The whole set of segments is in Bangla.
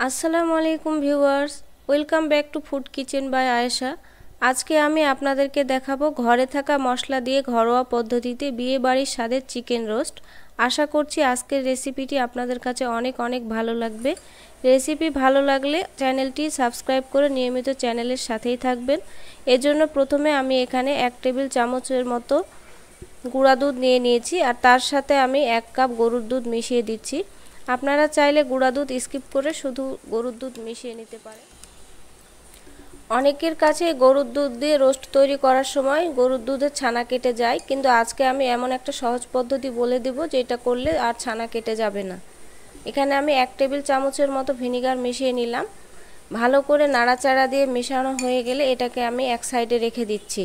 আসসালামু আলাইকুম viewers, welcome back to food kitchen by Ayesha. আজকে আমি আপনাদেরকে দেখাবো ঘরে থাকা মশলা দিয়ে ঘরোয়া পদ্ধতিতে বিয়ে বাড়ির স্বাদের চিকেন রোস্ট। আশা করছি আজকের রেসিপিটি আপনাদের কাছে অনেক ভালো লাগবে। রেসিপি ভালো লাগলে চ্যানেলটি সাবস্ক্রাইব করে নিয়মিত চ্যানেলের সাথেই থাকবেন। এজন্য প্রথমে আমি এখানে 1 টেবিল চামচের মতো গুঁড়া দুধ নিয়েছি আর তার সাথে আমি 1 কাপ গরুর দুধ মিশিয়ে দিচ্ছি। আপনারা চাইলে গুঁড়া দুধ স্কিপ করে শুধু গরুর দুধ মিশিয়ে নিতে পারেন। অনেকের কাছে গরুর দুধ দিয়ে রোস্ট তৈরি করার সময় গরুর দুধের ছানা কেটে যায়, কিন্তু আজকে আমি এমন একটা সহজ পদ্ধতি বলে দেব যেটা করলে আর ছানা কেটে যাবে না। এখানে আমি 1 টেবিল চামচের মতো ভিনেগার মিশিয়ে নিলাম। ভালো করে নাড়াচাড়া দিয়ে মেশানো হয়ে গেলে এটাকে আমি এক সাইডে রেখে দিচ্ছি।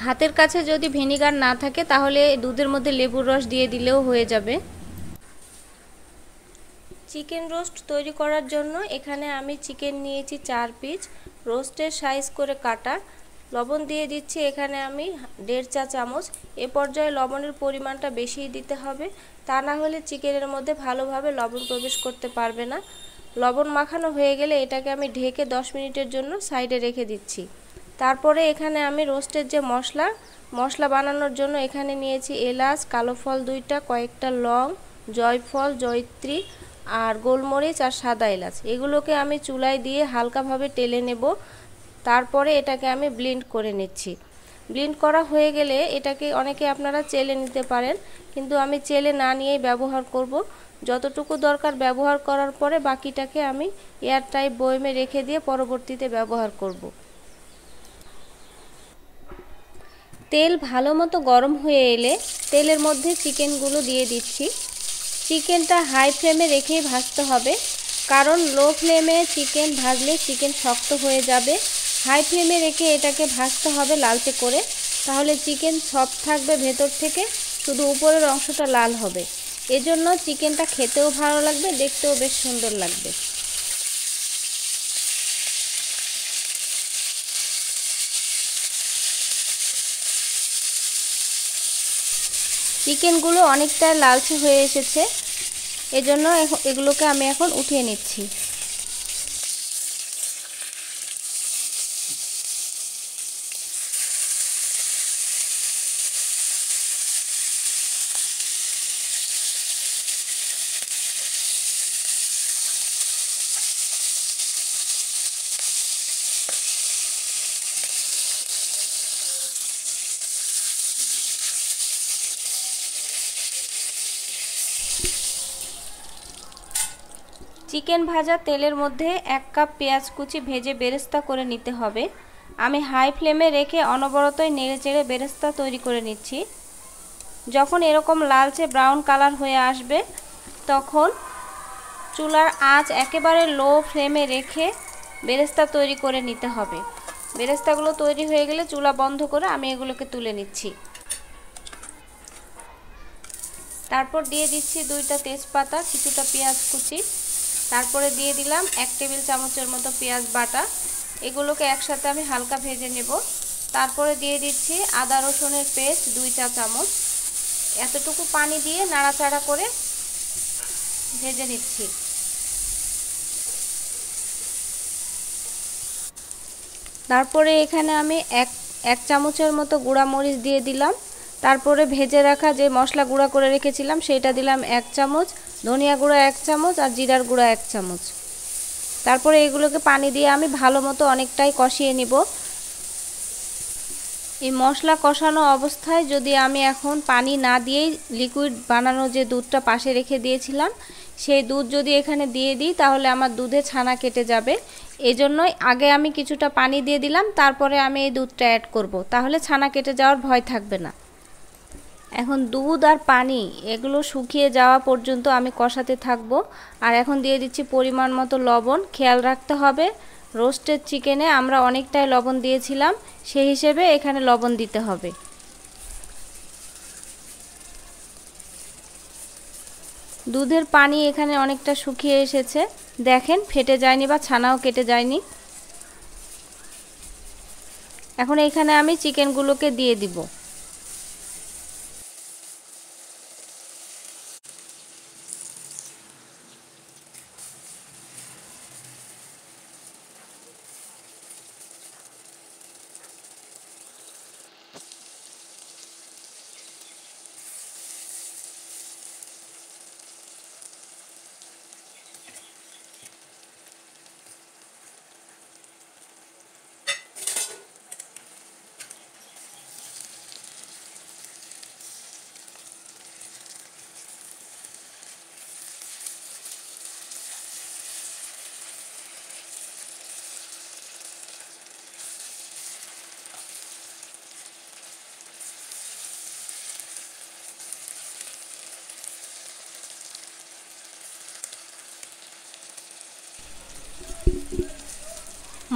হাতের কাছে যদি ভিনেগার না থাকে তাহলে দুধের মধ্যে লেবুর রস দিয়ে দিলেও হয়ে যাবে। চিকেন রোস্ট তৈরি করার জন্য এখানে আমি চিকেন নিয়েছি 4 পিস, রোস্টের সাইজ করে কাটা। লবণ দিয়ে দিচ্ছি এখানে আমি 1.5 চা চামচ। এ পর্যায়ে লবণের পরিমাণটা বেশিই দিতে হবে, তা না হলে চিকেনের মধ্যে ভালোভাবে লবণ প্রবেশ করতে পারবে না। লবণ মাখানো হয়ে গেলে এটাকে আমি ঢেকে 10 মিনিটের জন্য সাইডে রেখে দিচ্ছি। তারপরে এখানে আমি রোস্টের যে মশলা বানানোর জন্য এখানে নিয়েছি এলাচ, কালো ফল 2টা, কয়েকটা লং, জয়ফল, জয়িত্রী আর গোলমরিচ আর সাদা এলাচ। এগুলোকে আমি চুলায় দিয়ে হালকাভাবে টেলে নেব। তারপরে এটাকে আমি ব্লেন্ড করে নিচ্ছি। ব্লেন্ড করা হয়ে গেলে এটাকে অনেকে আপনারা চেলে নিতে পারেন, কিন্তু আমি চেলে না নিয়েই ব্যবহার করব। যতটুকু দরকার ব্যবহার করার পরে বাকিটাকে আমি এয়ারটাইট বয়মে রেখে দিয়ে পরবর্তীতে ব্যবহার করব। তেল ভালো মতো গরম হয়ে এলে তেলের মধ্যে চিকেনগুলো দিয়ে দিচ্ছি। চিকেনটা হাই ফ্লেমে রেখেই ভাজতে হবে, কারণ লো ফ্লেমে চিকেন ভাজলে চিকেন শক্ত হয়ে যাবে। হাই ফ্লেমে রেখে এটাকে ভাজতে হবে লালচে করে, তাহলে চিকেন সফট থাকবে ভেতর থেকে, শুধু উপরের অংশটা লাল হবে। এজন্য চিকেনটা খেতেও ভালো লাগবে, দেখতেও বেশ সুন্দর লাগবে। চিকেনগুলো অনেকটা লালচে হয়ে এসেছে, এজন্য এগুলোকে আমি এখন উঠিয়ে নিচ্ছি। চিকেন ভাজা তেলের মধ্যে 1 কাপ পেঁয়াজ কুচি ভেজে বেরেস্তা করে নিতে হবে। আমি হাই ফ্লেমে রেখে অনবরতই নেড়েচেড়ে বেরেস্তা তৈরি করে নিচ্ছি। যখন এরকম লালচে ব্রাউন কালার হয়ে আসবে তখন চুলার আঁচ একেবারে লো ফ্লেমে রেখে বেরেস্তা তৈরি করে নিতে হবে। বেরেস্তাগুলো তৈরি হয়ে গেলে চুলা বন্ধ করে আমি এগুলোকে তুলে নিচ্ছি। তারপর দিয়ে দিচ্ছি 2টা তেজপাতা, কিছুটা পেঁয়াজ কুচি, তারপরে দিয়ে দিলাম 1 টেবিল চামচের মতো পেঁয়াজ বাটা। এগুলোকে একসাথে আমি হালকা ভেজে নেব। তারপরে দিয়ে দিচ্ছি আদা রসুনের পেস্ট 2 চা চামচ। এতটুকু পানি দিয়ে নাড়াচাড়া করে ভেজে নিচ্ছি। তারপরে এখানে আমি এক চামচের মতো গুঁড়া মরিচ দিয়ে দিলাম। তারপরে ভেজে রাখা যে মশলা গুঁড়া করে রেখেছিলাম সেটা দিলাম 1 চামচ, ধনিয়া গুঁড়া 1 চামচ আর জিরার গুঁড়া 1 চামচ। তারপরে এগুলোকে পানি দিয়ে আমি ভালো মতো অনেকটাই কষিয়ে নিব। এই মশলা কষানো অবস্থায় যদি আমি এখন পানি না দিয়েই লিকুইড বানানো যে দুধটা পাশে রেখে দিয়েছিলাম সেই দুধ যদি এখানে দিয়ে দিই তাহলে আমার দুধে ছানা কেটে যাবে। এজন্যই আগে আমি কিছুটা পানি দিয়ে দিলাম, তারপরে আমি এই দুধটা অ্যাড করব, তাহলে ছানা কেটে যাওয়ার ভয় থাকবে না। এখন দুধ আর পানি এগুলো শুকিয়ে যাওয়া পর্যন্ত আমি কষাতে থাকবো। আর এখন দিয়ে দিচ্ছি পরিমাণ মতো লবণ। খেয়াল রাখতে হবে রোস্টেড চিকেনে আমরা অনেকটাই লবণ দিয়েছিলাম, সেই হিসেবে এখানে লবণ দিতে হবে। দুধের পানি এখানে অনেকটা শুকিয়ে এসেছে, দেখেন ফেটে যায়নি বা ছানাও কেটে যায়নি। এখন এখানে আমি চিকেনগুলোকে দিয়ে দিব।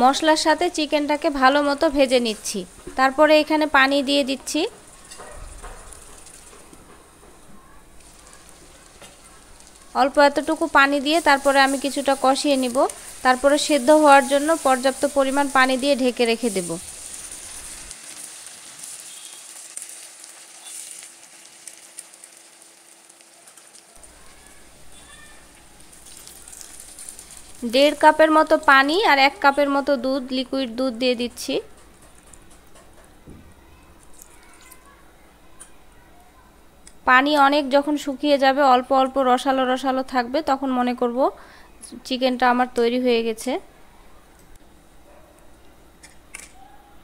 মশলার সাথে চিকেনটাকে ভালো মতো ভেজে নিচ্ছি। তারপরে এখানে পানি দিয়ে দিচ্ছি। অল্প এতটুকু পানি দিয়ে তারপরে আমি কিছুটা কষিয়ে নিব। তারপরে সেদ্ধ হওয়ার জন্য পর্যাপ্ত পরিমাণ পানি দিয়ে ঢেকে রেখে দেব। দেড় কাপের মতো পানি আর 1 কাপের মতো দুধ, লিকুইড দুধ দিয়ে দিচ্ছি। পানি অনেক যখন শুকিয়ে যাবে, অল্প অল্প রসালো রসালো থাকবে, তখন মনে করব চিকেনটা আমার তৈরি হয়ে গেছে।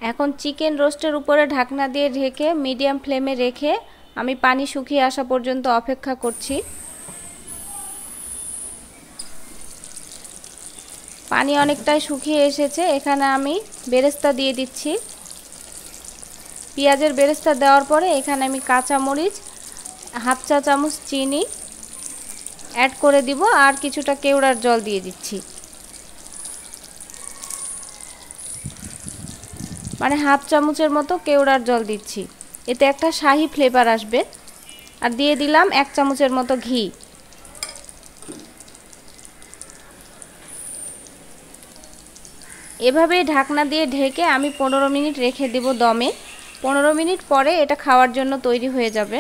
এখন চিকেন রোস্টের উপরে ঢাকনা দিয়ে ঢেকে মিডিয়াম ফ্লেমে রেখে আমি পানি শুকিয়ে আসা পর্যন্ত অপেক্ষা করছি। পানি অনেকটাই শুকিয়ে এসেছে। এখানে আমি বেরেস্তা দিয়ে দিচ্ছি। পেঁয়াজের বেরেস্তা দেওয়ার পরে এখানে আমি কাঁচা মরিচ, হাফ চা চামচ চিনি অ্যাড করে দিব আর কিছুটা কেওড়ার জল দিয়ে দিচ্ছি। মানে হাফ চামচের মতো কেওড়ার জল দিচ্ছি, এতে একটা শাহি ফ্লেভার আসবে। আর দিয়ে দিলাম 1 চামচের মতো ঘি। এভাবে ঢাকনা দিয়ে ঢেকে আমি 15 মিনিট রেখে দেব দমে। 15 মিনিট পরে এটা খাওয়ার জন্য তৈরি হয়ে যাবে।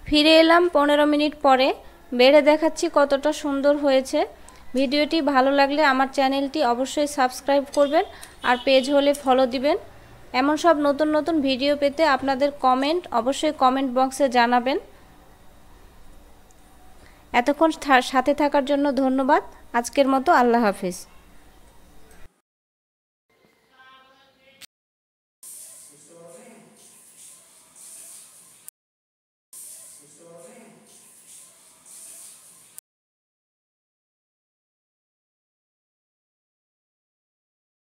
ফিরে এলাম 15 মিনিট পরে। বেড়ে দেখাচ্ছি কতটা সুন্দর হয়েছে। ভিডিওটি ভালো লাগলে আমার চ্যানেলটি অবশ্যই সাবস্ক্রাইব করবেন আর পেজ হলে ফলো দিবেন। এমন সব নতুন নতুন ভিডিও পেতে আপনাদের কমেন্ট অবশ্যই কমেন্ট বক্সে জানাবেন। এতক্ষণ সাথে থাকার জন্য ধন্যবাদ। আজকের মতো আল্লাহ হাফেজ।